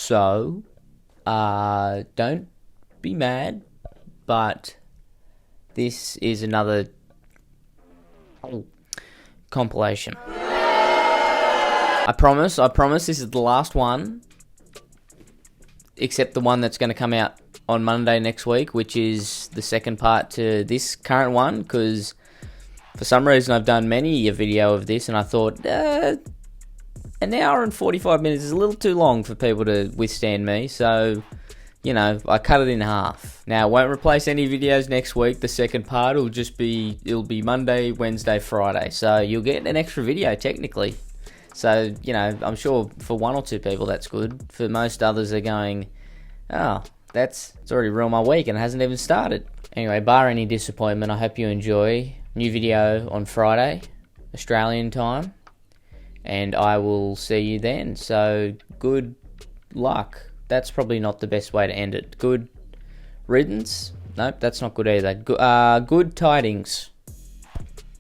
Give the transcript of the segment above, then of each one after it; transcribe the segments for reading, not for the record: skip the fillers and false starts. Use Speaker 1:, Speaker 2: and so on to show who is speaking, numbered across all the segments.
Speaker 1: So, don't be mad, but this is another compilation. I promise this is the last one, except the one that's going to come out on Monday next week, which is the second part to this current one, because for some reason I've done many a video of this, and I thought, an hour and 45 minutes is a little too long for people to withstand me, so, you know, I cut it in half. Now, it won't replace any videos next week. The second part will it'll be Monday, Wednesday, Friday, so you'll get an extra video, technically. So, you know, I'm sure for one or two people that's good. For most others, they're going, oh, it's already ruined my week and it hasn't even started. Anyway, bar any disappointment, I hope you enjoy. New video on Friday, Australian time. And I will see you then. So, good luck. That's probably not the best way to end it. Good riddance? Nope, that's not good either. Good tidings.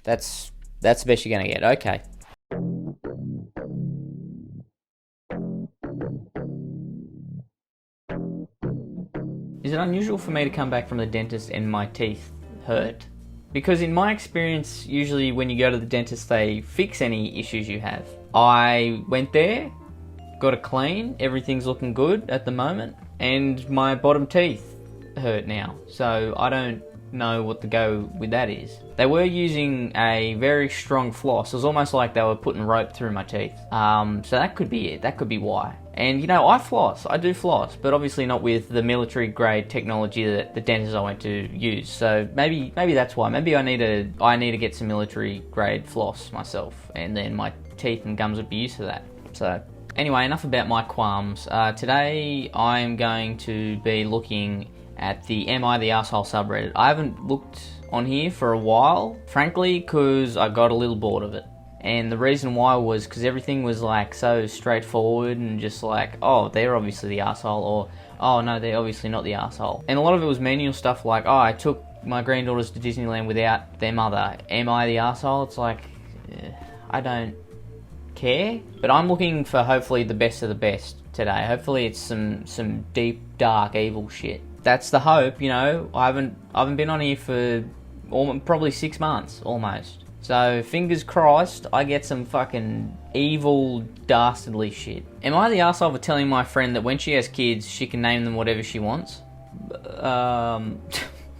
Speaker 1: That's the best you're going to get. Okay. Is it unusual for me to come back from the dentist and my teeth hurt? Because in my experience, usually when you go to the dentist, they fix any issues you have. I went there, got a clean, everything's looking good at the moment, and my bottom teeth hurt now. So I don't know what the go with that is. They were using a very strong floss. It was almost like they were putting rope through my teeth. So that could be it. That could be why. And you know, I do floss, but obviously not with the military grade technology that the dentist I went to use. So maybe that's why. Maybe I need to get some military grade floss myself, and then my teeth and gums would be used to that. So anyway, enough about my qualms. Today I'm going to be looking at the Am I the Arsehole subreddit. I haven't looked on here for a while, frankly, because I got a little bored of it. And the reason why was because everything was like so straightforward and just like, oh, they're obviously the arsehole, or oh no, they're obviously not the arsehole. And a lot of it was menial stuff like, oh, I took my granddaughters to Disneyland without their mother. Am I the arsehole? It's like, I don't care. But I'm looking for hopefully the best of the best today. Hopefully it's some deep, dark, evil shit. That's the hope, you know. I haven't been on here for probably 6 months almost. So, fingers crossed, I get some fucking evil, dastardly shit. Am I the arsehole for telling my friend that when she has kids, she can name them whatever she wants?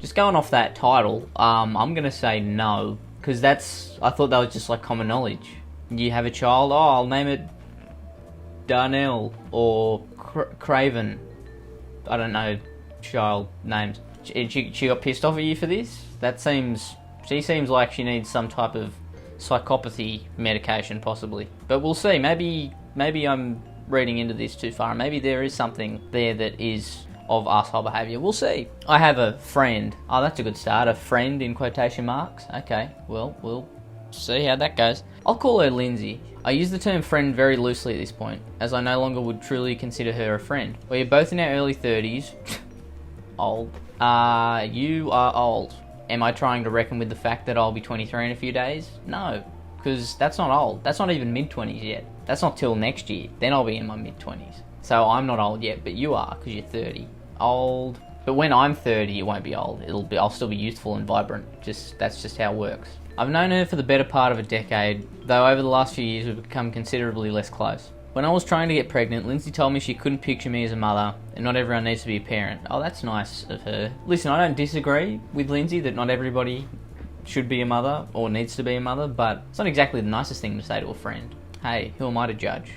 Speaker 1: Just going off that title, I'm gonna say no. Because I thought that was just like common knowledge. You have a child, I'll name it Darnell or Craven. I don't know child names. She got pissed off at you for this? She seems like she needs some type of psychopathy medication, possibly. But we'll see. Maybe I'm reading into this too far. Maybe there is something there that is of arsehole behaviour. We'll see. I have a friend. Oh, that's a good start. A friend in quotation marks. Okay, well, we'll see how that goes. I'll call her Lindsay. I use the term friend very loosely at this point, as I no longer would truly consider her a friend. We're both in our early 30s. Old. You are old. Am I trying to reckon with the fact that I'll be 23 in a few days? No, because that's not old. That's not even mid-20s yet. That's not till next year. Then I'll be in my mid-20s. So I'm not old yet, but you are, because you're 30. Old. But when I'm 30, it won't be old. I'll still be youthful and vibrant. That's just how it works. I've known her for the better part of a decade, though over the last few years we've become considerably less close. When I was trying to get pregnant, Lindsay told me she couldn't picture me as a mother, and not everyone needs to be a parent. Oh, that's nice of her. Listen, I don't disagree with Lindsay that not everybody should be a mother, or needs to be a mother, but it's not exactly the nicest thing to say to a friend. Hey, who am I to judge?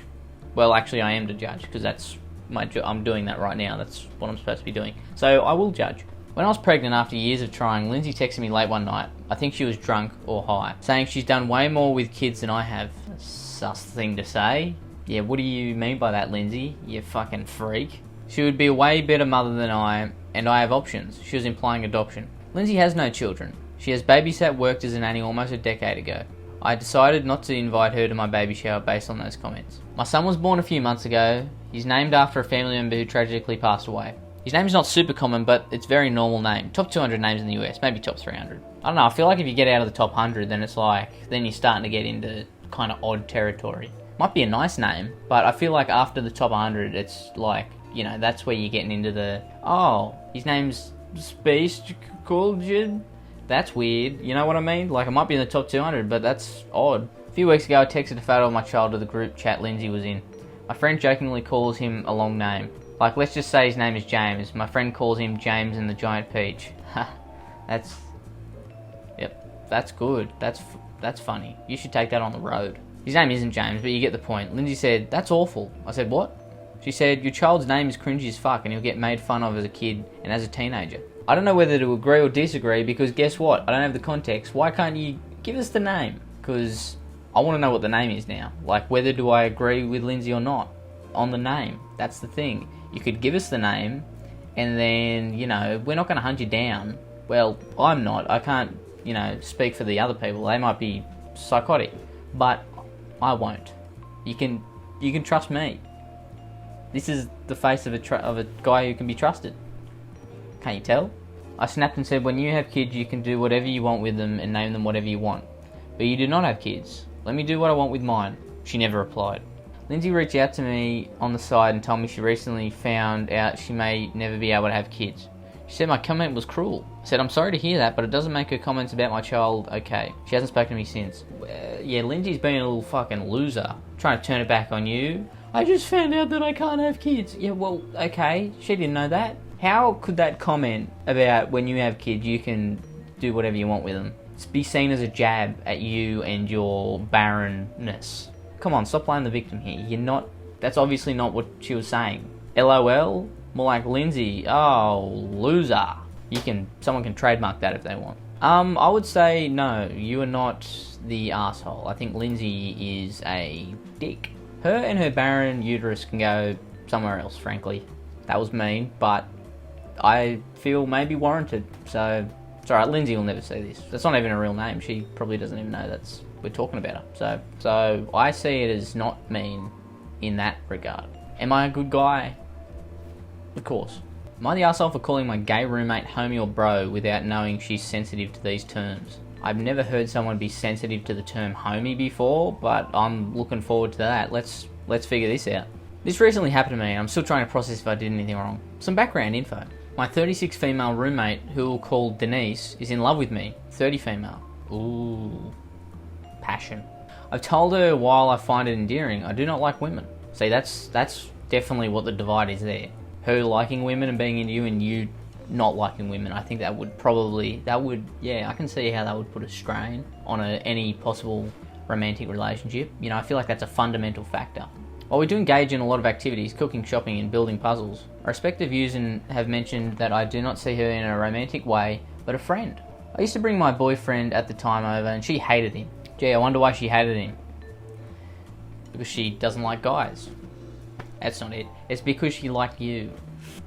Speaker 1: Well, actually I am to judge, because that's my job. I'm doing that right now. That's what I'm supposed to be doing. So I will judge. When I was pregnant after years of trying, Lindsay texted me late one night. I think she was drunk or high, saying she's done way more with kids than I have. Sus thing to say. Yeah, what do you mean by that, Lindsay? You fucking freak. She would be a way better mother than I am, and I have options. She was implying adoption. Lindsay has no children. She has babysat, worked as a nanny almost a decade ago. I decided not to invite her to my baby shower based on those comments. My son was born a few months ago. He's named after a family member who tragically passed away. His name's not super common, but it's a very normal name. Top 200 names in the US, maybe top 300. I don't know, I feel like if you get out of the top 100, then it's like, then you're starting to get into kind of odd territory. Might be a nice name, but I feel like after the top 100, it's like, you know, that's where you're getting into the, oh, his name's Space Coolgid? That's weird, you know what I mean? Like, it might be in the top 200, but that's odd. A few weeks ago, I texted a photo of my child to the group chat Lindsay was in. My friend jokingly calls him a long name. Like, let's just say his name is James. My friend calls him James and the Giant Peach. Ha, that's good. That's funny. You should take that on the road. His name isn't James, but you get the point. Lindsay said, that's awful. I said, what? She said, your child's name is cringy as fuck and he'll get made fun of as a kid and as a teenager. I don't know whether to agree or disagree because guess what? I don't have the context. Why can't you give us the name? Because I want to know what the name is now. Like, whether do I agree with Lindsay or not on the name? That's the thing. You could give us the name and then, you know, we're not going to hunt you down. Well, I'm not. I can't, you know, speak for the other people. They might be psychotic. But I won't. You can trust me. This is the face of a guy who can be trusted. Can't you tell? I snapped and said, when you have kids, you can do whatever you want with them and name them whatever you want. But you do not have kids. Let me do what I want with mine. She never replied. Lindsay reached out to me on the side and told me she recently found out she may never be able to have kids. She said my comment was cruel. I said, I'm sorry to hear that, but it doesn't make her comments about my child okay. She hasn't spoken to me since. Yeah, Lindsay's been a little fucking loser. Trying to turn it back on you. I just found out that I can't have kids. Yeah, well, okay. She didn't know that. How could that comment about when you have kids, you can do whatever you want with them, be seen as a jab at you and your barrenness? Come on, stop playing the victim here. You're not... That's obviously not what she was saying. LOL? More like Lindsay. Oh, loser. Someone can trademark that if they want. I would say no, you are not the asshole. I think Lindsay is a dick. Her and her barren uterus can go somewhere else, frankly. That was mean, but I feel maybe warranted. So, it's alright, Lindsay will never see this. That's not even a real name. She probably doesn't even know we're talking about her. So I see it as not mean in that regard. Am I a good guy? Of course. Am I the arsehole for calling my gay roommate homie or bro without knowing she's sensitive to these terms? I've never heard someone be sensitive to the term homie before, but I'm looking forward to that. Let's figure this out. This recently happened to me and I'm still trying to process if I did anything wrong. Some background info. My 36 female roommate, who we'll call Denise, is in love with me. 30 female. Ooh. Passion. I've told her while I find it endearing, I do not like women. See, that's definitely what the divide is there. Her liking women and being into you and you not liking women. I think I can see how that would put a strain on any possible romantic relationship. You know, I feel like that's a fundamental factor. While we do engage in a lot of activities, cooking, shopping and building puzzles, our respective views have mentioned that I do not see her in a romantic way, but a friend. I used to bring my boyfriend at the time over and she hated him. Gee, I wonder why she hated him. Because she doesn't like guys. That's not it. It's because she liked you.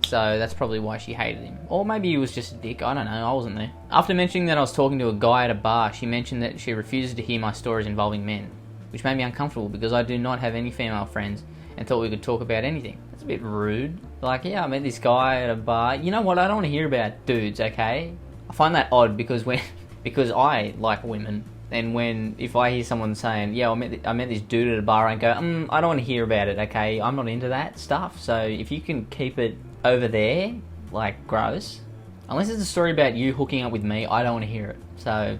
Speaker 1: So that's probably why she hated him. Or maybe he was just a dick. I don't know. I wasn't there. After mentioning that I was talking to a guy at a bar, she mentioned that she refuses to hear my stories involving men, which made me uncomfortable because I do not have any female friends and thought we could talk about anything. That's a bit rude. Like, yeah, I met this guy at a bar. You know what? I don't want to hear about dudes, okay? I find that odd because because I like women. And if I hear someone saying, yeah, I met this dude at a bar, I go, I don't want to hear about it, okay? I'm not into that stuff. So if you can keep it over there, like, gross. Unless it's a story about you hooking up with me, I don't want to hear it. So,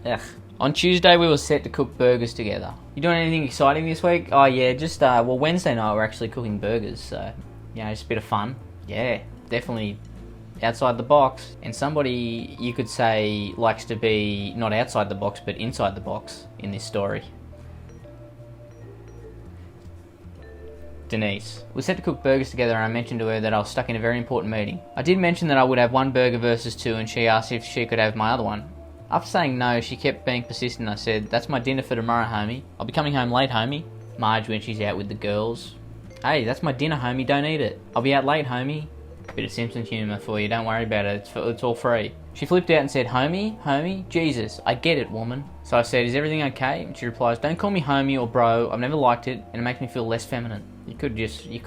Speaker 1: ugh. On Tuesday, we were set to cook burgers together. You doing anything exciting this week? Oh, yeah, just, Wednesday night we're actually cooking burgers. So, you know, just a bit of fun. Yeah, definitely outside the box. And somebody, you could say, likes to be not outside the box, but inside the box in this story. Denise. We set to cook burgers together and I mentioned to her that I was stuck in a very important meeting. I did mention that I would have one burger versus two and she asked if she could have my other one. After saying no, she kept being persistent. I said, that's my dinner for tomorrow, homie. I'll be coming home late, homie. Marge when she's out with the girls. Hey, that's my dinner, homie, don't eat it. I'll be out late, homie. Bit of Simpsons humour for you, don't worry about it, it's all free. She flipped out and said, homie, Jesus, I get it, woman. So I said, is everything okay? And she replies, don't call me homie or bro, I've never liked it, and it makes me feel less feminine. You could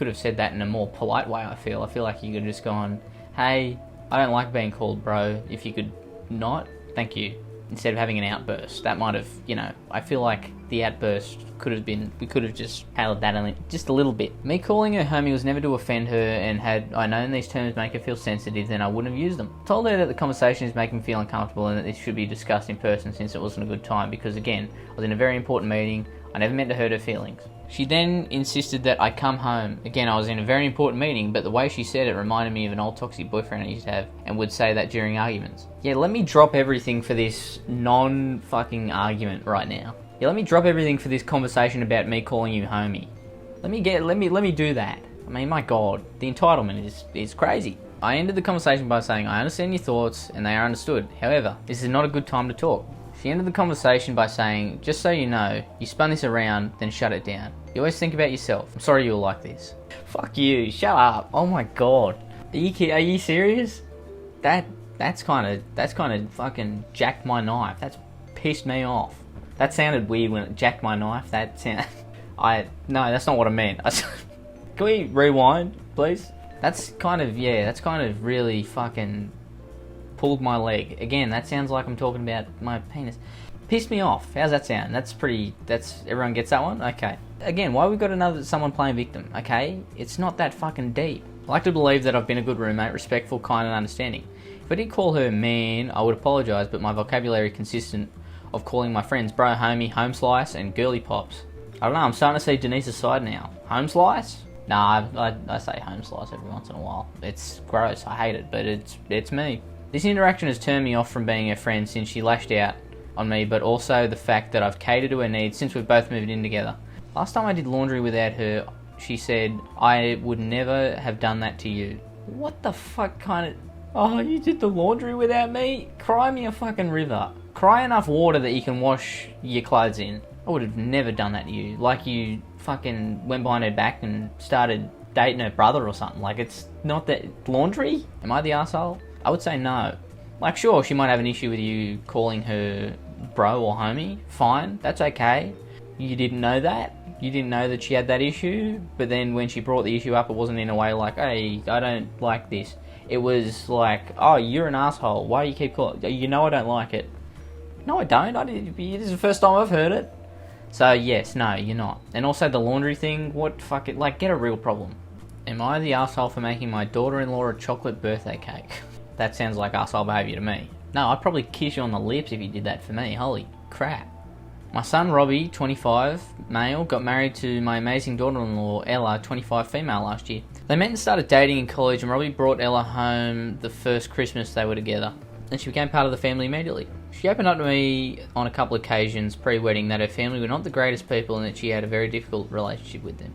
Speaker 1: have said that in a more polite way, I feel. I feel like you could have just gone, hey, I don't like being called bro, if you could not, thank you. instead of having an outburst. That might have, I feel like the outburst we could have just handled that just a little bit. Me calling her homie was never to offend her, and had I known these terms make her feel sensitive, then I wouldn't have used them. I told her that the conversation is making me feel uncomfortable and that this should be discussed in person since it wasn't a good time, because again, I was in a very important meeting. I never meant to hurt her feelings. She then insisted that I come home. Again, I was in a very important meeting, but the way she said it reminded me of an old toxic boyfriend I used to have, and would say that during arguments. Yeah, let me drop everything for this non-fucking argument right now. Yeah, let me drop everything for this conversation about me calling you homie. Let me do that. I mean, my God, the entitlement is crazy. I ended the conversation by saying, I understand your thoughts and they are understood. However, this is not a good time to talk. She ended the conversation by saying, just so you know, you spun this around, then shut it down. You always think about yourself. I'm sorry you were like this. Fuck you, shut up. Oh my God. Are you serious? That's kind of fucking jacked my knife. That's pissed me off. That sounded weird when it jacked my knife. No, that's not what I meant. Can we rewind, please? That's kind of really fucking pulled my leg. Again, that sounds like I'm talking about my penis. Pissed me off. How's that sound? Everyone gets that one? Okay. Again, why we got someone playing victim? Okay? It's not that fucking deep. I like to believe that I've been a good roommate, respectful, kind and understanding. If I did call her man, I would apologise, but my vocabulary consistent of calling my friends bro, homie, home slice and girly pops. I don't know, I'm starting to see Denise's side now. Home slice? Nah, I say home slice every once in a while. It's gross, I hate it, but it's me. This interaction has turned me off from being her friend since she lashed out on me, but also the fact that I've catered to her needs since we've both moved in together. Last time I did laundry without her, she said, I would never have done that to you. What the fuck kind of... Oh, you did the laundry without me? Cry me a fucking river. Cry enough water that you can wash your clothes in. I would have never done that to you. Like you fucking went behind her back and started dating her brother or something. Like, it's not that... Laundry? Am I the arsehole? I would say no. Like, sure, she might have an issue with you calling her bro or homie. Fine, that's okay. You didn't know that. You didn't know that she had that issue. But then when she brought the issue up, it wasn't in a way like, hey, I don't like this. It was like, oh, you're an asshole. Why do you keep calling? You know I don't like it. No, I don't. This is the first time I've heard it. So, yes, no, you're not. And also the laundry thing, what fuck it, like, get a real problem. Am I the asshole for making my daughter-in-law a chocolate birthday cake? That sounds like asshole behaviour to me. No, I'd probably kiss you on the lips if you did that for me. Holy crap. My son Robbie, 25, male, got married to my amazing daughter-in-law Ella, 25, female, last year. They met and started dating in college, and Robbie brought Ella home the first Christmas they were together, and she became part of the family immediately. She opened up to me on a couple of occasions pre-wedding that her family were not the greatest people and that she had a very difficult relationship with them.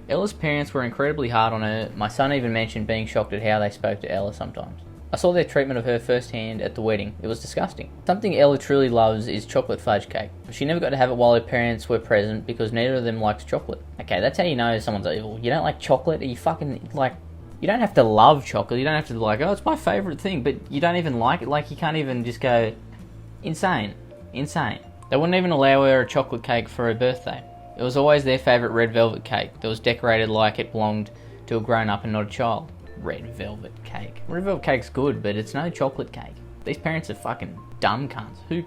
Speaker 1: Ella's parents were incredibly hard on her. My son even mentioned being shocked at how they spoke to Ella sometimes. I saw their treatment of her firsthand at the wedding. It was disgusting. Something Ella truly loves is chocolate fudge cake. She never got to have it while her parents were present because neither of them likes chocolate. Okay, that's how you know someone's evil. You don't like chocolate? Are you fucking, like... You don't have to love chocolate. You don't have to be like, oh, it's my favourite thing. But you don't even like it. Like, you can't even just go... Insane. Insane. They wouldn't even allow her a chocolate cake for her birthday. It was always their favourite red velvet cake that was decorated like it belonged to a grown-up and not a child. Red velvet cake. Red velvet cake's good, but it's no chocolate cake. These parents are fucking dumb cunts. Who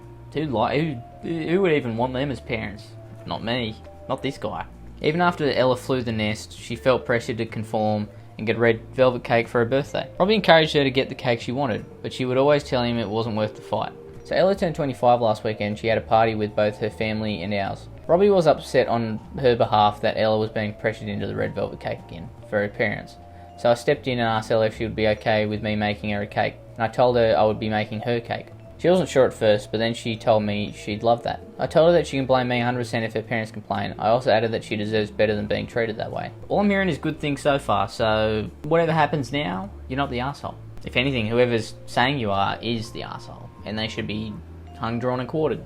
Speaker 1: would even want them as parents? Not me. Not this guy. Even after Ella flew the nest, she felt pressured to conform and get red velvet cake for her birthday. Robbie encouraged her to get the cake she wanted, but she would always tell him it wasn't worth the fight. So Ella turned 25 last weekend. She had a party with both her family and ours. Robbie was upset on her behalf that Ella was being pressured into the red velvet cake again for her parents. So I stepped in and asked Ella if she would be okay with me making her a cake, and I told her I would be making her cake. She wasn't sure at first, but then she told me she'd love that. I told her that she can blame me 100% if her parents complain. I also added that she deserves better than being treated that way. All I'm hearing is good things so far, so whatever happens now, you're not the arsehole. If anything, whoever's saying you are is the arsehole, and they should be hung, drawn and quartered.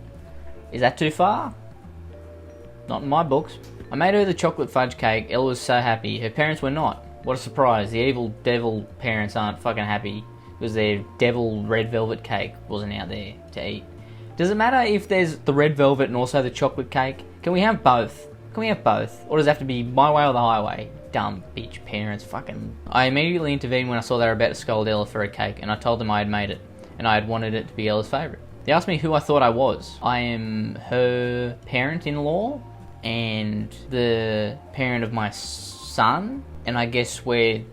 Speaker 1: Is that too far? Not in my books. I made her the chocolate fudge cake. Ella was so happy. Her parents were not. What a surprise. The evil devil parents aren't fucking happy because their devil red velvet cake wasn't out there to eat. Does it matter if there's the red velvet and also the chocolate cake? Can we have both? Can we have both? Or does it have to be my way or the highway? Dumb bitch parents, fucking... I immediately intervened when I saw they were about to scold Ella for a cake, and I told them I had made it, and I had wanted it to be Ella's favourite. They asked me who I thought I was. I am her parent-in-law and the parent of my son, and I guess we're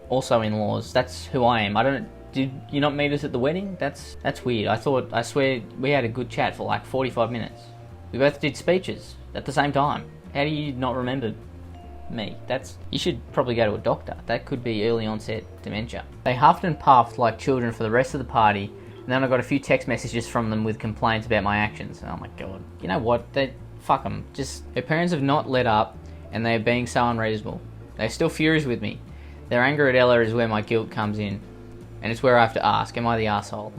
Speaker 1: also in-laws. That's who I am. Did you not meet us at the wedding? That's weird. I swear we had a good chat for like 45 minutes. We both did speeches at the same time. How do you not remember me? You should probably go to a doctor. That could be early onset dementia. They huffed and puffed like children for the rest of the party, and then I got a few text messages from them with complaints about my actions. Oh my god. You know what? Fuck them. Her parents have not let up, and they are being so unreasonable. They're still furious with me. Their anger at Ella is where my guilt comes in, and it's where I have to ask, am I the asshole?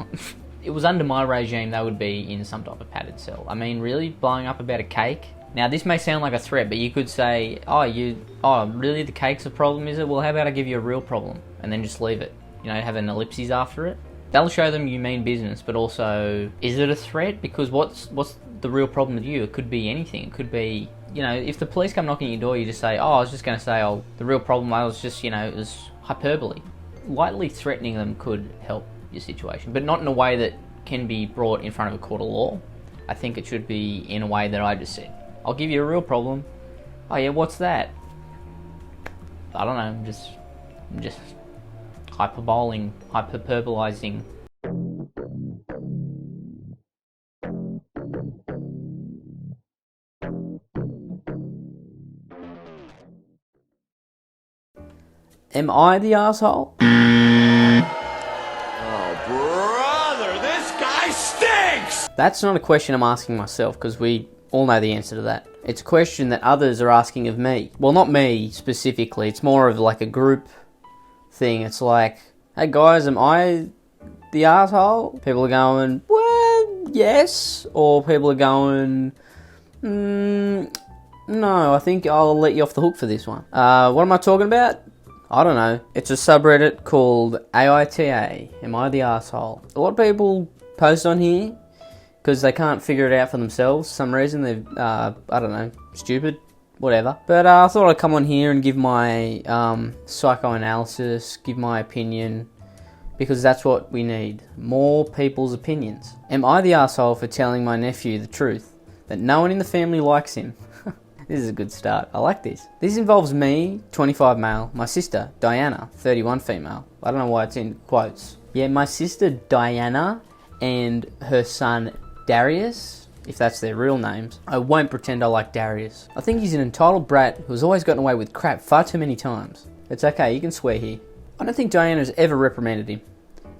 Speaker 1: It was under my regime they would be in some type of padded cell. I mean, really? Blowing up about a cake? Now, this may sound like a threat, but you could say, oh, really, the cake's a problem, is it? Well, how about I give you a real problem, and then just leave it? You know, have an ellipses after it? That'll show them you mean business, but also, is it a threat? Because what's the real problem with you? It could be anything. It could be, you know, if the police come knocking at your door, you just say, oh, I was just going to say, the real problem, I was just, you know, it was hyperbole. Lightly threatening them could help your situation, but not in a way that can be brought in front of a court of law. I think it should be in a way that I just said. I'll give you a real problem. Oh yeah, what's that? I don't know, I'm just hyperbolizing. Am I the asshole?
Speaker 2: Oh, brother, this guy stinks!
Speaker 1: That's not a question I'm asking myself, because we all know the answer to that. It's a question that others are asking of me. Well, not me specifically, it's more of like a group thing. It's like, hey guys, am I the asshole? People are going, well, yes. Or people are going, no, I think I'll let you off the hook for this one. What am I talking about? I don't know. It's a subreddit called AITA. Am I the asshole? A lot of people post on here because they can't figure it out for themselves. For some reason they're, I don't know, stupid, whatever. But I thought I'd come on here and give my psychoanalysis, give my opinion, because that's what we need. More people's opinions. Am I the asshole for telling my nephew the truth, that no one in the family likes him? This is a good start. I like this. This involves me, 25 male, my sister, Diana, 31 female. I don't know why it's in quotes. Yeah, my sister, Diana, and her son, Darius, if that's their real names. I won't pretend I like Darius. I think he's an entitled brat who's always gotten away with crap far too many times. It's okay, you can swear here. I don't think Diana's ever reprimanded him.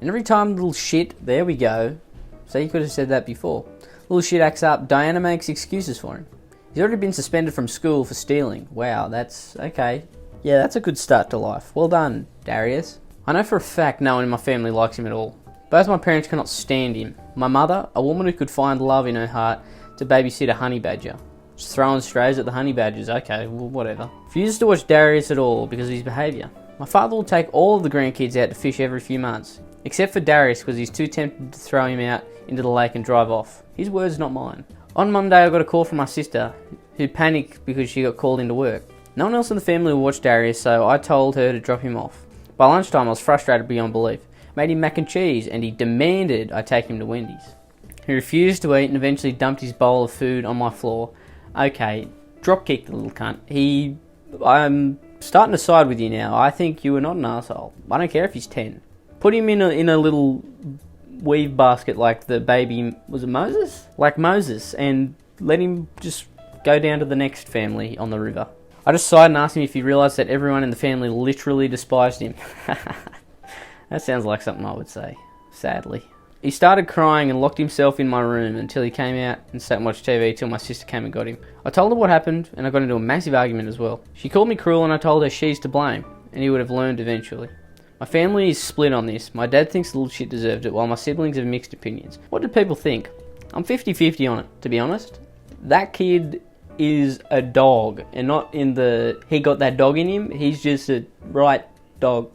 Speaker 1: And every time little shit, there we go. So you could have said that before. Little shit acts up, Diana makes excuses for him. He's already been suspended from school for stealing. Wow, that's okay. Yeah, that's a good start to life. Well done, Darius. I know for a fact no one in my family likes him at all. Both my parents cannot stand him. My mother, a woman who could find love in her heart to babysit a honey badger. Just throwing strays at the honey badgers. Okay, well, whatever. Refuses to watch Darius at all because of his behaviour. My father will take all of the grandkids out to fish every few months. Except for Darius because he's too tempted to throw him out into the lake and drive off. His words, not mine. On Monday, I got a call from my sister, who panicked because she got called into work. No one else in the family will watch Darius, so I told her to drop him off. By lunchtime, I was frustrated beyond belief. Made him mac and cheese, and he demanded I take him to Wendy's. He refused to eat and eventually dumped his bowl of food on my floor. Okay, drop-kick the little cunt. I'm starting to side with you now. I think you are not an asshole. I don't care if he's 10. Put him in a little weave basket like the baby, was it Moses? Like Moses, and let him just go down to the next family on the river. I just sighed and asked him if he realised that everyone in the family literally despised him. That sounds like something I would say, sadly. He started crying and locked himself in my room until he came out and sat and watched TV till my sister came and got him. I told her what happened and I got into a massive argument as well. She called me cruel and I told her she's to blame and he would have learned eventually. My family is split on this. My dad thinks the little shit deserved it while my siblings have mixed opinions. What do people think? I'm 50-50 on it, to be honest. That kid is a dog and not in the he got that dog in him. He's just a right dog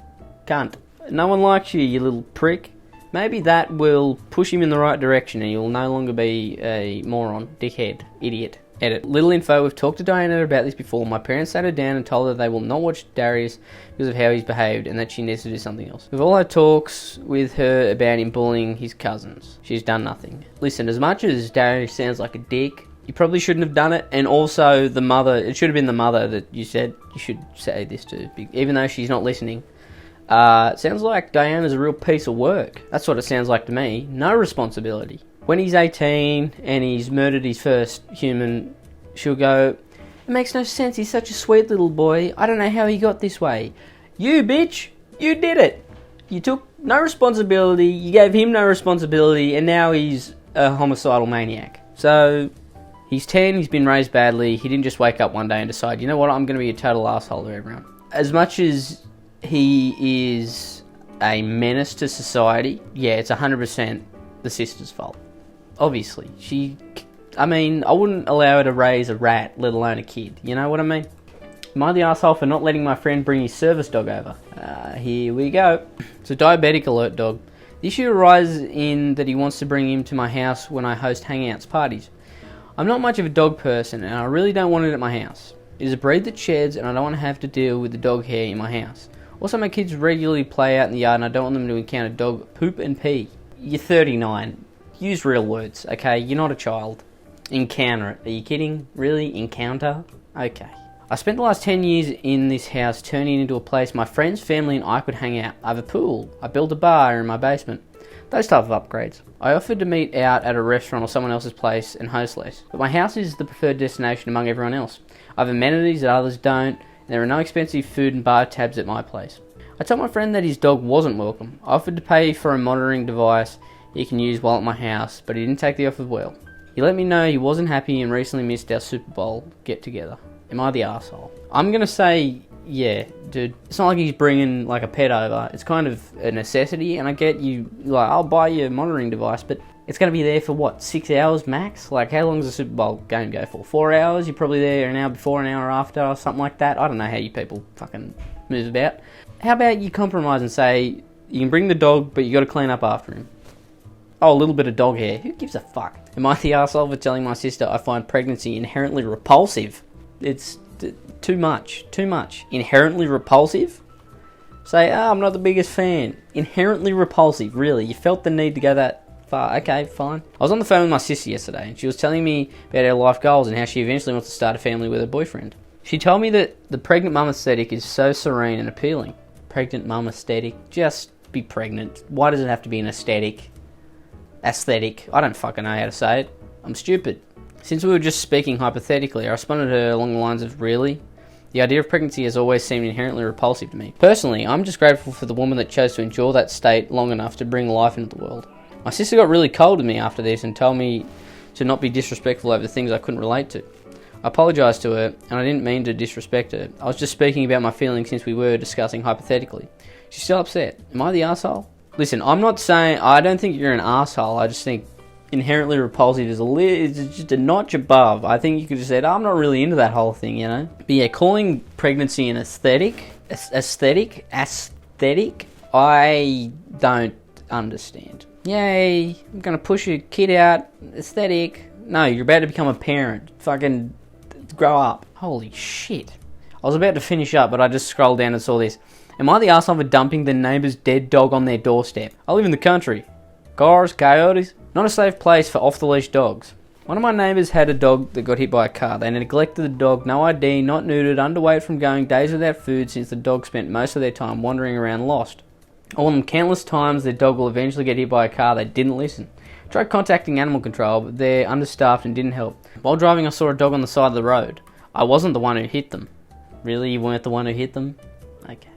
Speaker 1: cunt. No one likes you, you little prick. Maybe that will push him in the right direction and he'll no longer be a moron, dickhead, idiot.
Speaker 3: Edit. Little info, we've talked to Diana about this before. My parents sat her down and told her they will not watch Darius because of how he's behaved and that she needs to do something else. We've all had talks with her about him bullying his cousins. She's done nothing. Listen, as much as Darius sounds like a dick, you probably shouldn't have done it. And also the mother, it should have been the mother that you said you should say this to, even though she's not listening. It sounds like Diana's a real piece of work. That's what it sounds like to me. No responsibility. When he's 18 and he's murdered his first human, she'll go, it makes no sense, he's such a sweet little boy, I don't know how he got this way. You bitch, you did it. You took no responsibility, you gave him no responsibility, and now he's a homicidal maniac. So, he's 10, he's been raised badly, he didn't just wake up one day and decide, you know what, I'm going to be a total asshole to everyone. As much as he is a menace to society, yeah, it's 100% the sister's fault. Obviously, I wouldn't allow her to raise a rat, let alone a kid. You know what I mean? Am I the arsehole for not letting my friend bring his service dog over? Here we go. It's a diabetic alert dog. The issue arises in that he wants to bring him to my house when I host hangouts parties. I'm not much of a dog person, and I really don't want it at my house. It is a breed that sheds, and I don't want to have to deal with the dog hair in my house. Also, my kids regularly play out in the yard, and I don't want them to encounter dog poop and pee. You're 39. Use real words, okay? You're not a child. Encounter it. Are you kidding? Really? Encounter? Okay. I spent the last 10 years in this house turning it into a place my friends, family and I could hang out. I have a pool. I built a bar in my basement. Those type of upgrades. I offered to meet out at a restaurant or someone else's place and host less. But my house is the preferred destination among everyone else. I have amenities that others don't. And there are no expensive food and bar tabs at my place. I told my friend that his dog wasn't welcome. I offered to pay for a monitoring device he can use while at my house, but he didn't take the offer well. He let me know he wasn't happy and recently missed our Super Bowl get-together. Am I the arsehole? I'm going to say, yeah, dude. It's not like he's bringing, like, a pet over. It's kind of a necessity, and I get you, like, I'll buy you a monitoring device, but it's going to be there for, what, 6 hours max? Like, how long does a Super Bowl game go for? 4 hours? You're probably there an hour before, an hour after, or something like that. I don't know how you people fucking move about. How about you compromise and say, you can bring the dog, but you got to clean up after him? Oh, a little bit of dog hair. Who gives a fuck? Am I the arsehole for telling my sister I find pregnancy inherently repulsive? It's too much. Too much. Inherently repulsive? Say, I'm not the biggest fan. Inherently repulsive, really. You felt the need to go that far. Okay, fine. I was on the phone with my sister yesterday, and she was telling me about her life goals and how she eventually wants to start a family with her boyfriend. She told me that the pregnant mum aesthetic is so serene and appealing. Pregnant mum aesthetic? Just be pregnant. Why does it have to be an aesthetic? Aesthetic. I don't fucking know how to say it. I'm stupid. Since we were just speaking hypothetically, I responded to her along the lines of, really? The idea of pregnancy has always seemed inherently repulsive to me. Personally, I'm just grateful for the woman that chose to endure that state long enough to bring life into the world. My sister got really cold with me after this and told me to not be disrespectful over things I couldn't relate to. I apologised to her, and I didn't mean to disrespect her. I was just speaking about my feelings since we were discussing hypothetically. She's still upset. Am I the arsehole? Listen, I'm not saying, I don't think you're an arsehole. I just think inherently repulsive is it's just a notch above. I think you could just say, I'm not really into that whole thing, you know? But yeah, calling pregnancy an aesthetic, I don't understand. Yay, I'm gonna push your kid out, aesthetic. No, you're about to become a parent. Fucking grow up. Holy shit. I was about to finish up, but I just scrolled down and saw this. Am I the arsehole for dumping the neighbour's dead dog on their doorstep? I live in the country. Cars, coyotes, not a safe place for off-the-leash dogs. One of my neighbours had a dog that got hit by a car. They neglected the dog, no ID, not neutered, underweight from going days without food since the dog spent most of their time wandering around lost. I warned them countless times their dog will eventually get hit by a car. They didn't listen. Tried contacting animal control, but they're understaffed and didn't help. While driving, I saw a dog on the side of the road. I wasn't the one who hit them. Really? You weren't the one who hit them? Okay.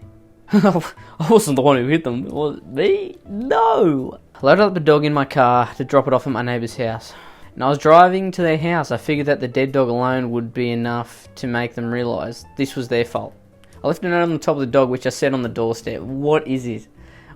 Speaker 3: I wasn't the one who hit them. Was it me? No! I loaded up the dog in my car to drop it off at my neighbour's house. And I was driving to their house. I figured that the dead dog alone would be enough to make them realise this was their fault. I left a note on the top of the dog which I said on the doorstep. What is this?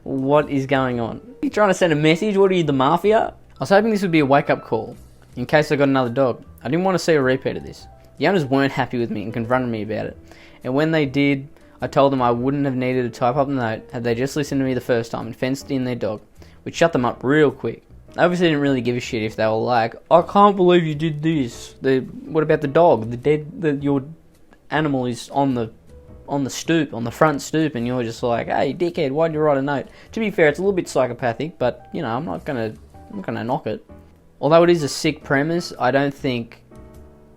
Speaker 3: What is going on? Are you trying to send a message? What are you, the mafia? I was hoping this would be a wake-up call, in case I got another dog. I didn't want to see a repeat of this. The owners weren't happy with me and confronted me about it. And when they did, I told them I wouldn't have needed to type up the note had they just listened to me the first time and fenced in their dog, which shut them up real quick. I obviously didn't really give a shit if they were like, I can't believe you did this. What about the dog? Your animal is on the stoop, on the front stoop, and you're just like, hey, dickhead, why'd you write a note? To be fair, it's a little bit psychopathic, but, you know, I'm not gonna knock it. Although it is a sick premise, I don't think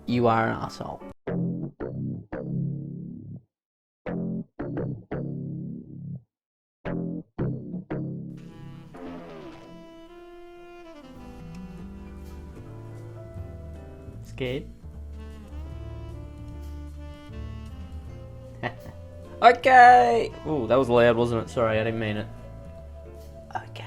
Speaker 3: you are an arsehole. Scared? Okay! Ooh, that was loud, wasn't it? Sorry, I didn't mean it. Okay.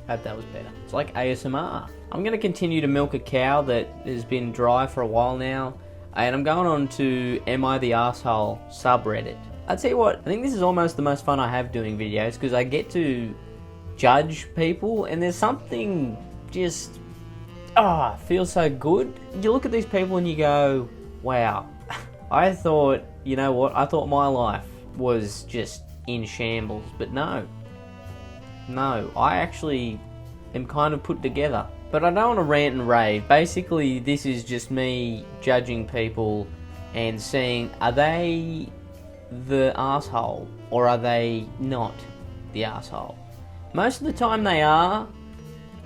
Speaker 3: Hope that was better. It's like ASMR. I'm going to continue to milk a cow that has been dry for a while now, and I'm going on to Am I the Arsehole subreddit. I'll tell you what, I think this is almost the most fun I have doing videos, because I get to judge people, and there's something just... feels so good. You look at these people and you go, wow. I thought, you know what, I thought my life was just in shambles, but no, I actually am kind of put together. But I don't want to rant and rave. Basically, this is just me judging people and seeing, are they the arsehole or are they not the arsehole? Most of the time they are,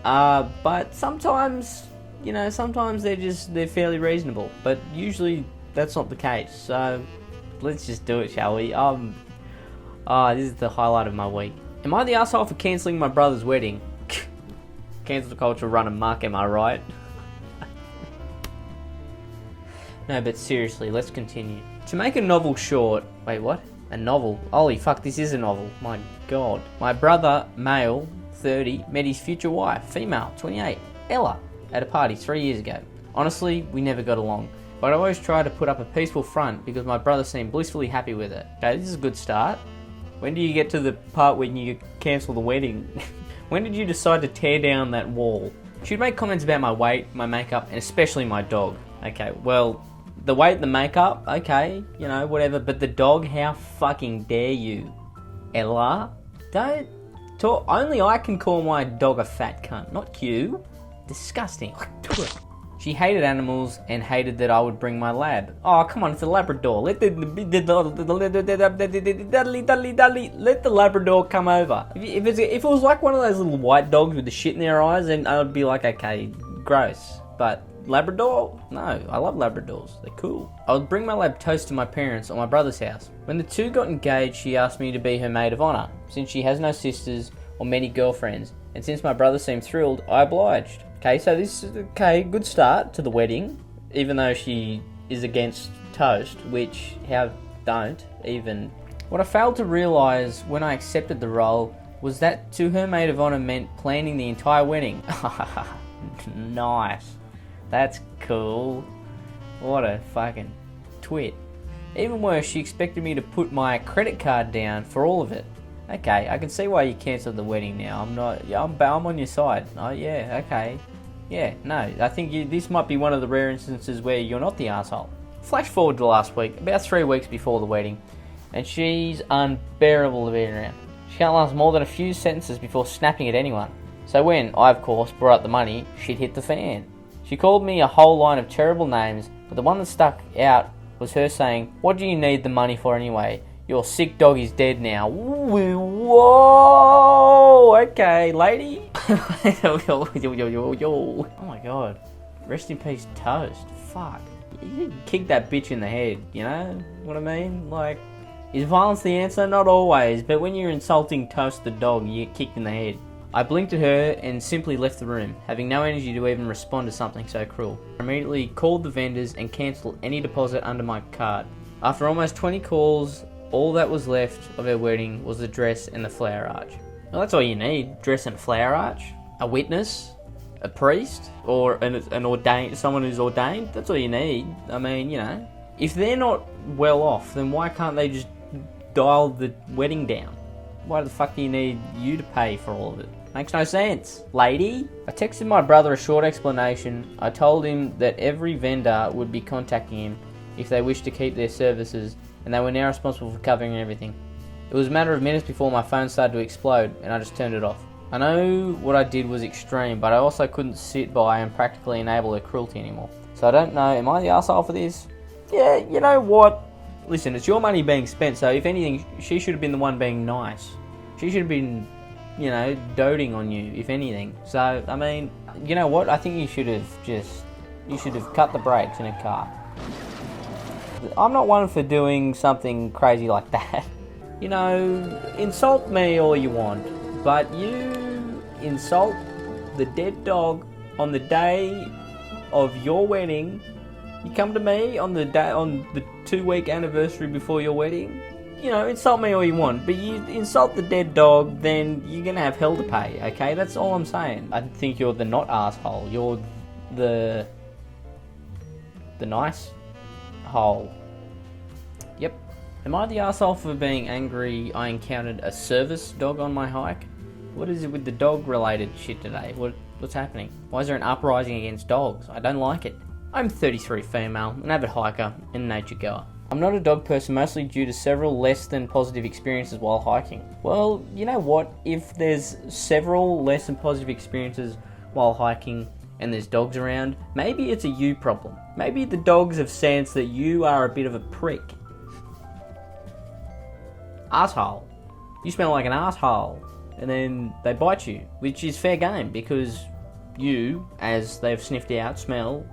Speaker 3: but sometimes, you know, sometimes they're fairly reasonable, but usually that's not the case. So let's just do it, shall we? This is the highlight of my week. Am I the arsehole for cancelling my brother's wedding? Cancel culture run amok, am I right? No, but seriously, let's continue. To make a novel short... Wait, what? A novel? Holy fuck, this is a novel. My god. My brother, male, 30, met his future wife, female, 28, Ella, at a party 3 years ago. Honestly, we never got along, but I always try to put up a peaceful front because my brother seemed blissfully happy with it. Okay, this is a good start. When do you get to the part when you cancel the wedding? When did you decide to tear down that wall? She'd make comments about my weight, my makeup, and especially my dog. Okay, well, the weight, the makeup, okay, you know, whatever, but the dog, how fucking dare you? Ella, don't talk. Only I can call my dog a fat cunt, not you. Disgusting. She hated animals and hated that I would bring my lab. Oh, come on, it's a Labrador. Let the Labrador come over. If it was like one of those little white dogs with the shit in their eyes, then I would be like, okay, gross. But Labrador? No, I love Labradors. They're cool. I would bring my lab toast to my parents or my brother's house. When the two got engaged, she asked me to be her maid of honour, since she has no sisters or many girlfriends. And since my brother seemed thrilled, I obliged. Okay, so this is, okay, good start to the wedding, even though she is against toast, which, don't even. What I failed to realise when I accepted the role was that to her maid of honour meant planning the entire wedding. Nice. That's cool. What a fucking twit. Even worse, she expected me to put my credit card down for all of it. Okay, I can see why you cancelled the wedding now. I'm on your side. Oh yeah, okay. Yeah, no, I think this might be one of the rare instances where you're not the arsehole. Flash forward to last week, about 3 weeks before the wedding, and she's unbearable to be around. She can't last more than a few sentences before snapping at anyone. So when I, of course, brought up the money, shit hit the fan. She called me a whole line of terrible names, but the one that stuck out was her saying, "What do you need the money for anyway? Your sick dog is dead now." Whoa! Okay, lady. Oh my god. Rest in peace, Toast. Fuck. You can kick that bitch in the head, you know what I mean? Like, is violence the answer? Not always, but when you're insulting Toast the dog, you get kicked in the head. I blinked at her and simply left the room, having no energy to even respond to something so cruel. I immediately called the vendors and cancelled any deposit under my card. After almost 20 calls, all that was left of her wedding was the dress and the flower arch. Well, that's all you need. Dress and a flower arch, a witness, a priest, or an ordained, someone who's ordained. That's all you need. I mean, you know, if they're not well off, then why can't they just dial the wedding down? Why the fuck do you need you to pay for all of it? Makes no sense, lady. I texted my brother a short explanation. I told him that every vendor would be contacting him if they wished to keep their services, and they were now responsible for covering everything. It was a matter of minutes before my phone started to explode, and I just turned it off. I know what I did was extreme, but I also couldn't sit by and practically enable her cruelty anymore. So I don't know, am I the arsehole for this? Yeah, you know what? Listen, it's your money being spent, so if anything, she should have been the one being nice. She should have been, you know, doting on you, if anything. So, I mean, you know what? I think you should have cut the brakes in a car. I'm not one for doing something crazy like that. You know, insult me all you want, but you insult the dead dog on the day of your wedding. You come to me on the 2-week anniversary before your wedding. You know, insult me all you want, but you insult the dead dog, then you're gonna have hell to pay, okay? That's all I'm saying. I think you're the not asshole. You're the nice hole. Yep. Am I the arsehole for being angry I encountered a service dog on my hike? What is it with the dog related shit today? What's happening? Why is there an uprising against dogs? I don't like it. I'm 33 female, an avid hiker and nature goer. I'm not a dog person, mostly due to several less than positive experiences while hiking. Well, you know what? If there's several less than positive experiences while hiking and there's dogs around, maybe it's a you problem. Maybe the dogs have sensed that you are a bit of a prick. Asshole. You smell like an asshole. And then they bite you, which is fair game because you, as they've sniffed out, smell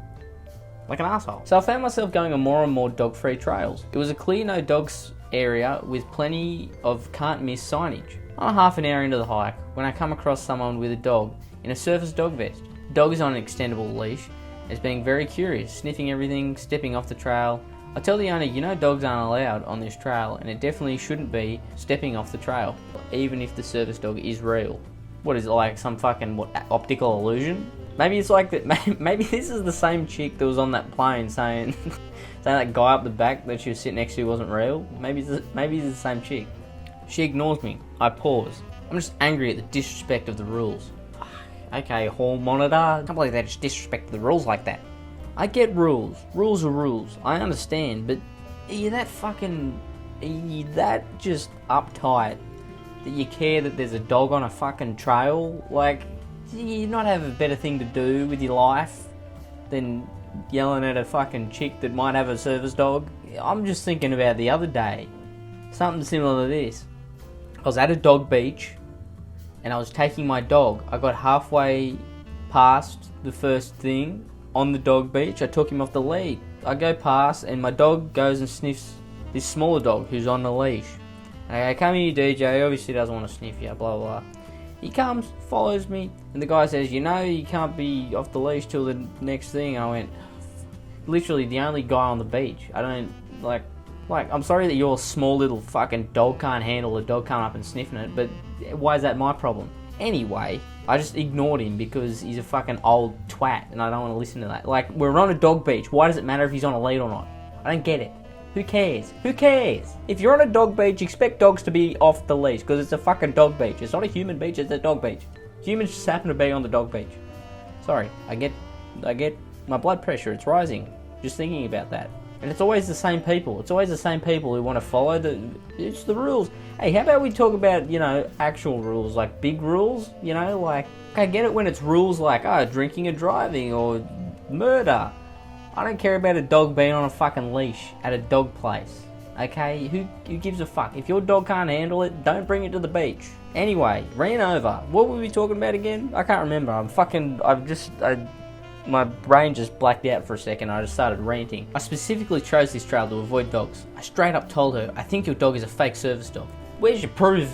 Speaker 3: like an asshole. So I found myself going on more and more dog-free trails. It was a clear no dogs area with plenty of can't miss signage. I'm half an hour into the hike when I come across someone with a dog in a surface dog vest. The dog is on an extendable leash and is being very curious, sniffing everything, stepping off the trail. I tell the owner, you know dogs aren't allowed on this trail and it definitely shouldn't be stepping off the trail, even if the service dog is real. What is it, like some fucking optical illusion? Maybe it's like that. Maybe this is the same chick that was on that plane saying that guy up the back that she was sitting next to wasn't real. Maybe it's the same chick. She ignores me. I pause. I'm just angry at the disrespect of the rules. Okay, hall monitor. I can't believe they just disrespect the rules like that. I get rules. Rules are rules. I understand, but are you that just uptight that you care that there's a dog on a fucking trail? Like, do you not have a better thing to do with your life than yelling at a fucking chick that might have a service dog? I'm just thinking about the other day. Something similar to this. I was at a dog beach and I was taking my dog. I got halfway past the first thing on the dog beach. I took him off the lead. I go past and my dog goes and sniffs this smaller dog who's on the leash. And I go, come here DJ, obviously doesn't want to sniff you, blah blah. He comes, follows me, and the guy says, you know you can't be off the leash till the next thing. I went, literally the only guy on the beach. I don't, like, I'm sorry that your small little fucking dog can't handle a dog coming up and sniffing it, but why is that my problem? Anyway, I just ignored him because he's a fucking old twat and I don't want to listen to that. Like, we're on a dog beach. Why does it matter if he's on a lead or not? I don't get it. Who cares? Who cares? If you're on a dog beach, expect dogs to be off the leash because it's a fucking dog beach. It's not a human beach, it's a dog beach. Humans just happen to be on the dog beach. Sorry, I get my blood pressure, it's rising just thinking about that. And it's always the same people. It's always the same people who want to follow it's the rules. Hey, how about we talk about, you know, actual rules, like big rules, you know, like, I get it when it's rules like, drinking and driving or murder. I don't care about a dog being on a fucking leash at a dog place. Okay, who gives a fuck? If your dog can't handle it, don't bring it to the beach. Anyway, ran over. What were we talking about again? I can't remember. My brain just blacked out for a second. I just started ranting. I specifically chose this trail to avoid dogs. I straight up told her, I think your dog is a fake service dog. Where's your proof?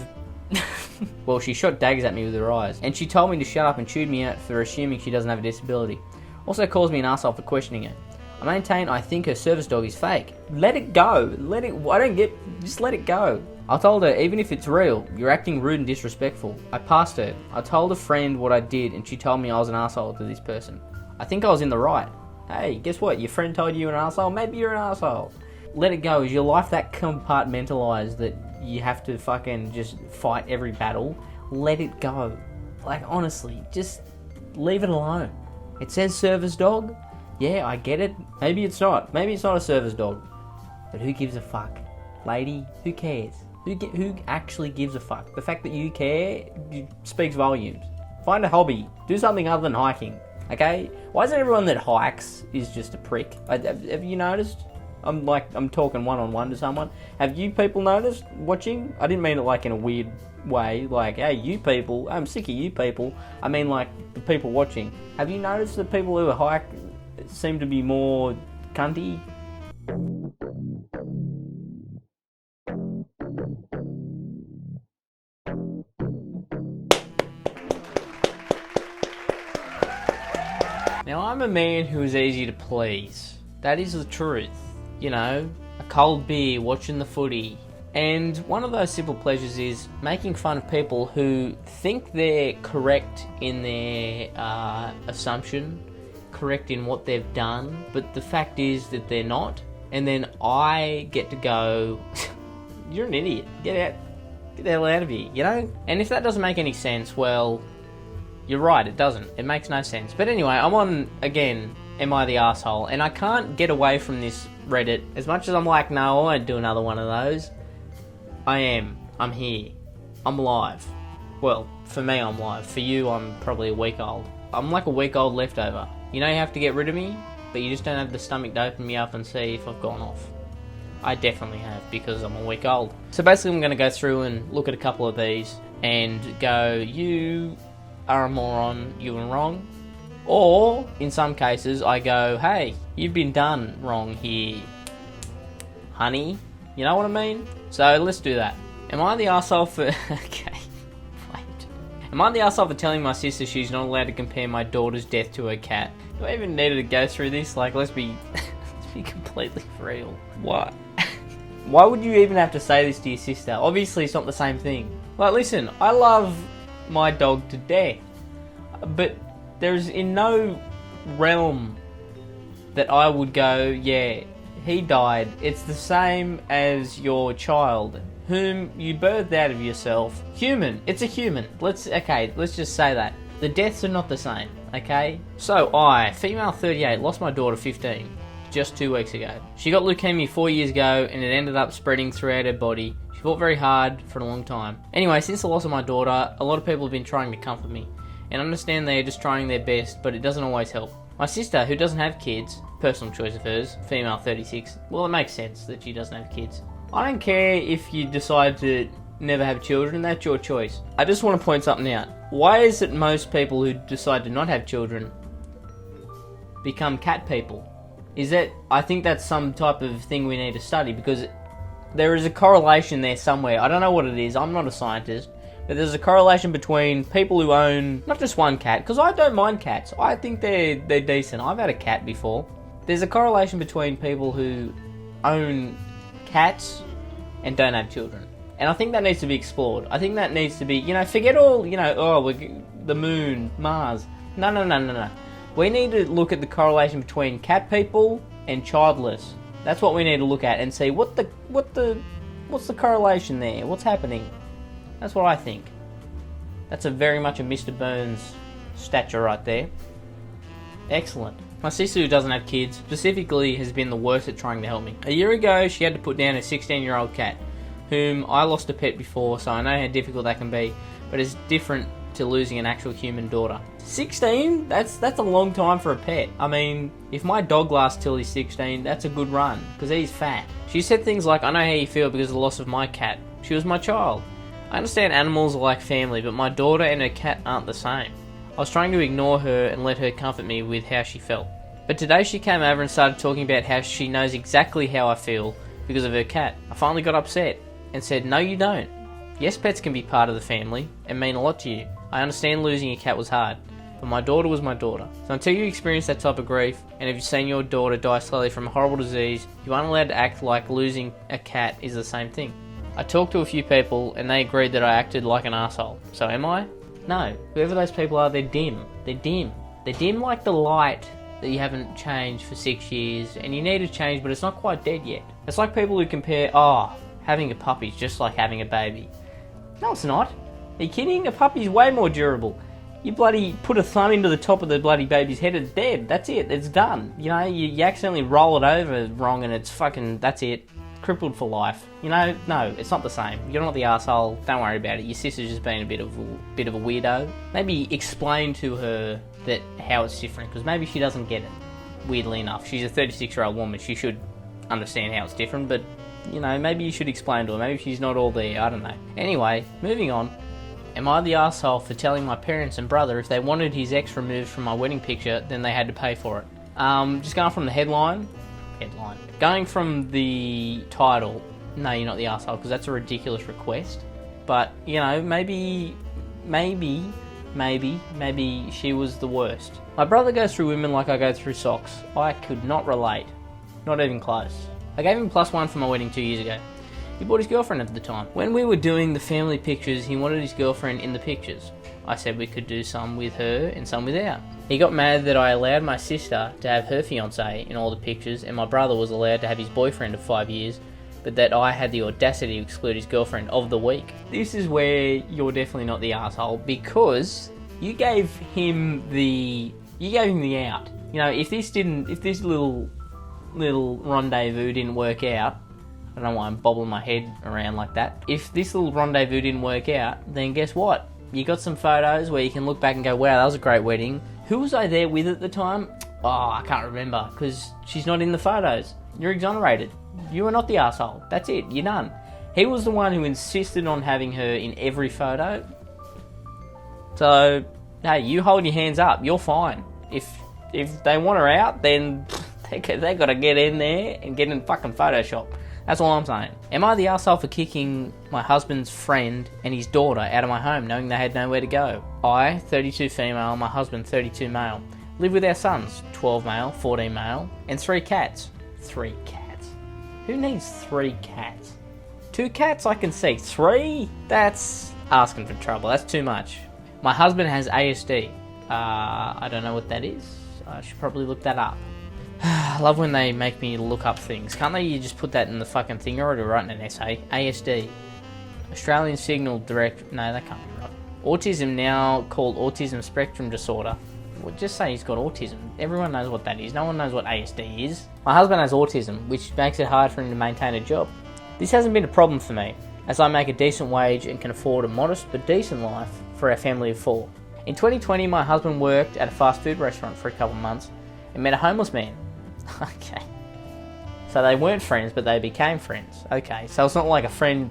Speaker 3: Well, she shot daggers at me with her eyes. And she told me to shut up and chewed me out for assuming she doesn't have a disability. Also calls me an arsehole for questioning her. I maintain I think her service dog is fake. Let it go. Just let it go. I told her, even if it's real, you're acting rude and disrespectful. I passed her. I told a friend what I did and she told me I was an arsehole to this person. I think I was in the right. Hey, guess what? Your friend told you you're an arsehole? Maybe you're an arsehole. Let it go. Is your life that compartmentalized that you have to fucking just fight every battle? Let it go. Like, honestly, just leave it alone. It says service dog. Yeah, I get it. Maybe it's not. Maybe it's not a service dog. But who gives a fuck? Lady, who cares?
Speaker 1: Who actually gives a fuck? The fact that you care speaks volumes. Find a hobby. Do something other than hiking. Okay? Why is it everyone that hikes is just a prick? Have you noticed? I'm talking one-on-one to someone. Have you people noticed watching? I didn't mean it like in a weird way, like, hey, you people, I'm sick of you people. I mean like the people watching. Have you noticed that people who hike seem to be more cunty? Now, I'm a man who is easy to please. That is the truth. You know, a cold beer, watching the footy. And one of those simple pleasures is making fun of people who think they're correct in their assumption, correct in what they've done, but the fact is that they're not. And then I get to go, you're an idiot. Get out. Get the hell out of here, you know? And if that doesn't make any sense, well, you're right, it doesn't. It makes no sense. But anyway, I'm on, again, Am I the Asshole? And I can't get away from this Reddit. As much as I'm like, no, I won't do another one of those. I am. I'm here. I'm live. Well, for me, I'm live. For you, I'm probably a week old. I'm like a week old leftover. You know you have to get rid of me, but you just don't have the stomach to open me up and see if I've gone off. I definitely have, because I'm a week old. So basically I'm going to go through and look at a couple of these and go, you are a moron, you were wrong. Or, in some cases, I go, hey, you've been done wrong here, honey. You know what I mean? So let's do that. Am I the arsehole for... okay, wait. Am I the arsehole for telling my sister she's not allowed to compare my daughter's death to her cat? Do I even need to go through this? Like, let's be completely real. What? Why would you even have to say this to your sister? Obviously, it's not the same thing. Like, listen, I love my dog to death, but there's in no realm that I would go, yeah, he died. It's the same as your child, whom you birthed out of yourself. Human. It's a human. Let's just say that. The deaths are not the same, okay? So I, female 38, lost my daughter 15. Just 2 weeks ago. She got leukemia 4 years ago and it ended up spreading throughout her body. She fought very hard for a long time. Anyway, since the loss of my daughter, a lot of people have been trying to comfort me. And I understand they are just trying their best, but it doesn't always help. My sister, who doesn't have kids, personal choice of hers, female 36, well, it makes sense that she doesn't have kids. I don't care if you decide to never have children, that's your choice. I just want to point something out. Why is it most people who decide to not have children become cat people? I think that's some type of thing we need to study, because there is a correlation there somewhere. I don't know what it is, I'm not a scientist, but there's a correlation between people who own not just one cat, because I don't mind cats. I think they're decent. I've had a cat before. There's a correlation between people who own cats and don't have children. And I think that needs to be explored. I think that needs to be, forget all, the moon, Mars. No. We need to look at the correlation between cat people and childless. That's what we need to look at and see what's the correlation there? What's happening? That's what I think. That's very much a Mr. Burns stature right there. Excellent. My sister, who doesn't have kids, specifically has been the worst at trying to help me. A year ago, she had to put down a 16-year-old cat, whom I lost a pet before, so I know how difficult that can be, but it's different to losing an actual human daughter. 16? That's a long time for a pet. I mean, if my dog lasts till he's 16, that's a good run, because he's fat. She said things like, I know how you feel because of the loss of my cat. She was my child. I understand animals are like family, but my daughter and her cat aren't the same. I was trying to ignore her and let her comfort me with how she felt. But today she came over and started talking about how she knows exactly how I feel because of her cat. I finally got upset and said, no you don't. Yes, pets can be part of the family and mean a lot to you. I understand losing a cat was hard, but my daughter was my daughter. So until you experience that type of grief, and if you've seen your daughter die slowly from a horrible disease, you aren't allowed to act like losing a cat is the same thing. I talked to a few people and they agreed that I acted like an asshole. So am I? No. Whoever those people are, they're dim. They're dim. They're dim like the light that you haven't changed for 6 years, and you need to change, but it's not quite dead yet. It's like people who compare, having a puppy is just like having a baby. No, it's not. Are you kidding? A puppy's way more durable. You bloody put a thumb into the top of the bloody baby's head, it's dead. That's it. It's done. You accidentally roll it over wrong and it's fucking, that's it. crippled for life. You know, no, it's not the same. You're not the asshole. Don't worry about it. Your sister's just being a bit of a weirdo. Maybe explain to her that how it's different, because maybe she doesn't get it. Weirdly enough, she's a 36-year-old woman. She should understand how it's different, but you know, maybe you should explain to her. Maybe she's not all there. I don't know. Anyway, moving on. Am I the asshole for telling my parents and brother if they wanted his ex removed from my wedding picture, then they had to pay for it? Just going from the headline. Going from the title, no, you're not the asshole, because that's a ridiculous request. But, you know, maybe she was the worst. My brother goes through women like I go through socks. I could not relate. Not even close. I gave him +1 for my wedding 2 years ago. He bought his girlfriend at the time. When we were doing the family pictures, he wanted his girlfriend in the pictures. I said we could do some with her and some without. He got mad that I allowed my sister to have her fiancé in all the pictures and my brother was allowed to have his boyfriend of 5 years, but that I had the audacity to exclude his girlfriend of the week. This is where you're definitely not the asshole, because you gave him the out. You know, if this little rendezvous didn't work out, I don't know why I'm bobbling my head around like that. If this little rendezvous didn't work out, then guess what? You got some photos where you can look back and go, wow, that was a great wedding. Who was I there with at the time? Oh, I can't remember, because she's not in the photos. You're exonerated. You are not the asshole. That's it. You're done. He was the one who insisted on having her in every photo. So, hey, you hold your hands up. You're fine. If they want her out, then they got to get in there and get in fucking Photoshop. That's all I'm saying. Am I the arsehole for kicking my husband's friend and his daughter out of my home knowing they had nowhere to go? I, 32 female, my husband, 32 male, live with our sons, 12 male, 14 male, and 3 cats. 3 cats? Who needs 3 cats? 2 cats I can see. 3? That's asking for trouble. That's too much. My husband has ASD. I don't know what that is. I should probably look that up. I love when they make me look up things. Can't they just put that in the fucking thing? You're already writing an essay. ASD. Australian Signal Direct... No, that can't be right. Autism, now called autism spectrum disorder. Well, just say he's got autism. Everyone knows what that is. No one knows what ASD is. My husband has autism, which makes it hard for him to maintain a job. This hasn't been a problem for me, as I make a decent wage and can afford a modest but decent life for our family of 4. In 2020, my husband worked at a fast food restaurant for a couple of months and met a homeless man. Okay. So they weren't friends, but they became friends. Okay, so it's not like a friend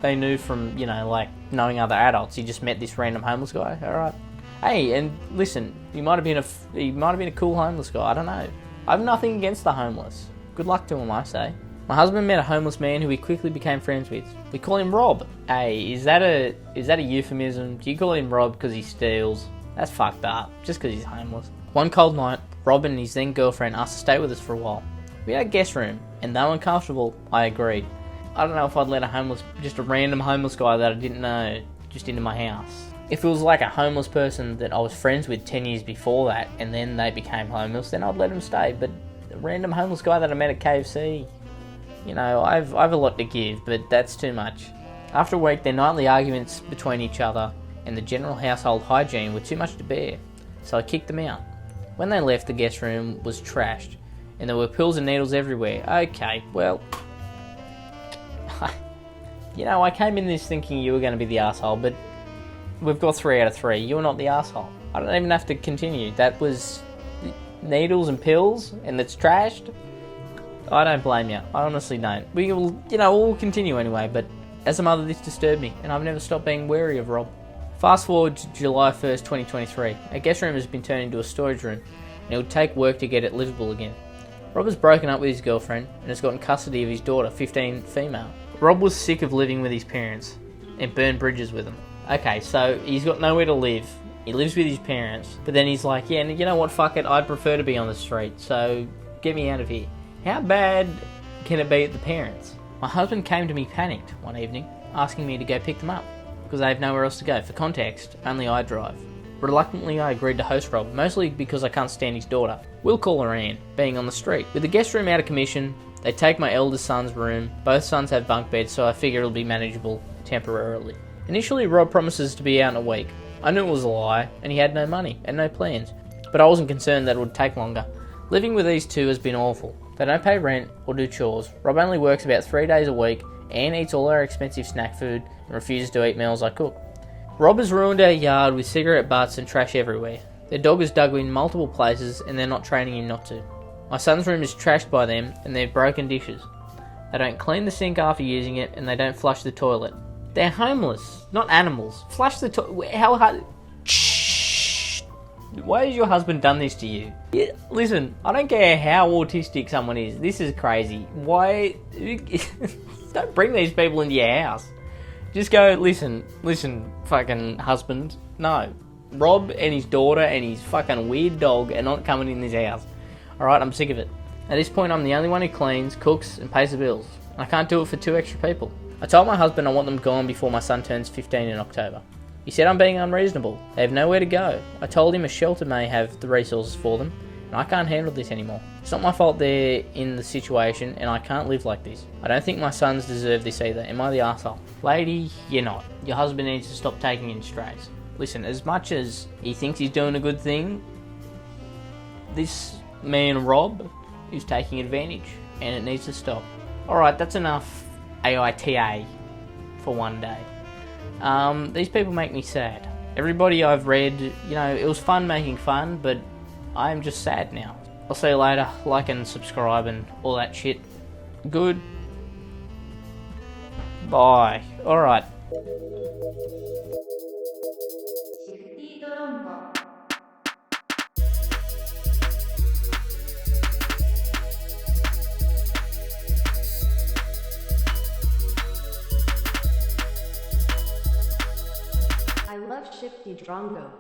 Speaker 1: they knew from, you know, like knowing other adults. He just met this random homeless guy. All right. Hey, and listen, he might have been a cool homeless guy. I don't know. I have nothing against the homeless. Good luck to him, I say. My husband met a homeless man who he quickly became friends with. We call him Rob. Hey, is that a euphemism? Do you call him Rob because he steals? That's fucked up. Just because he's homeless. One cold night, Rob and his then girlfriend asked to stay with us for a while. We had a guest room, and though uncomfortable, I agreed. I don't know if I'd let just a random homeless guy that I didn't know, just into my house. If it was like a homeless person that I was friends with 10 years before that, and then they became homeless, then I'd let them stay. But a random homeless guy that I met at KFC, you know, I've a lot to give, but that's too much. After a week, their nightly arguments between each other and the general household hygiene were too much to bear, so I kicked them out. When they left, the guest room was trashed, and there were pills and needles everywhere. Okay, well, you know, I came in this thinking you were going to be the asshole, but we've got 3 out of 3. You're not the asshole. I don't even have to continue. That was needles and pills, and it's trashed. I don't blame you. I honestly don't. We'll continue anyway, but as a mother, this disturbed me, and I've never stopped being wary of Rob. Fast forward to July 1st, 2023. Our guest room has been turned into a storage room, and it would take work to get it livable again. Rob has broken up with his girlfriend and has gotten custody of his daughter, 15 female. Rob was sick of living with his parents and burned bridges with them. Okay, so he's got nowhere to live. He lives with his parents, but then he's like, yeah, you know what, fuck it, I'd prefer to be on the street, so get me out of here. How bad can it be at the parents? My husband came to me panicked one evening, asking me to go pick them up, because they have nowhere else to go. For context, only I drive. Reluctantly, I agreed to host Rob, mostly because I can't stand his daughter. We'll call her Anne, being on the street. With the guest room out of commission, they take my eldest son's room. Both sons have bunk beds, so I figure it'll be manageable temporarily. Initially, Rob promises to be out in a week. I knew it was a lie, and he had no money and no plans, but I wasn't concerned that it would take longer. Living with these two has been awful.
Speaker 3: They don't pay rent or do chores. Rob only works about 3 days a week. Anne eats all our expensive snack food and refuses to eat meals I cook. Rob has ruined our yard with cigarette butts and trash everywhere. Their dog has dug in multiple places and they're not training him not to. My son's room is trashed by them and they've broken dishes. They don't clean the sink after using it and they don't flush the toilet. They're homeless, not animals. Flush the toilet. How hard? Shh. Why has your husband done this to you? Yeah, listen, I don't care how autistic someone is. This is crazy. Why? Don't bring these people into your house. Just go, listen, fucking husband. No. Rob and his daughter and his fucking weird dog are not coming in this house. Alright, I'm sick of it. At this point, I'm the only one who cleans, cooks, and pays the bills. I can't do it for 2 extra people. I told my husband I want them gone before my son turns 15 in October. He said I'm being unreasonable. They have nowhere to go. I told him a shelter may have the resources for them, and I can't handle this anymore. It's not my fault they're in the situation, and I can't live like this. I don't think my sons deserve this either. Am I the arsehole? Lady, you're not. Your husband needs to stop taking in strays. Listen, as much as he thinks he's doing a good thing, this man Rob is taking advantage, and it needs to stop. Alright, that's enough AITA for one day. These people make me sad. Everybody I've read, it was fun making fun, but I'm just sad now. I'll see you later. Like and subscribe and all that shit. Good. Bye. Alright.
Speaker 4: Shifty Drongo. I love Shifty Drongo.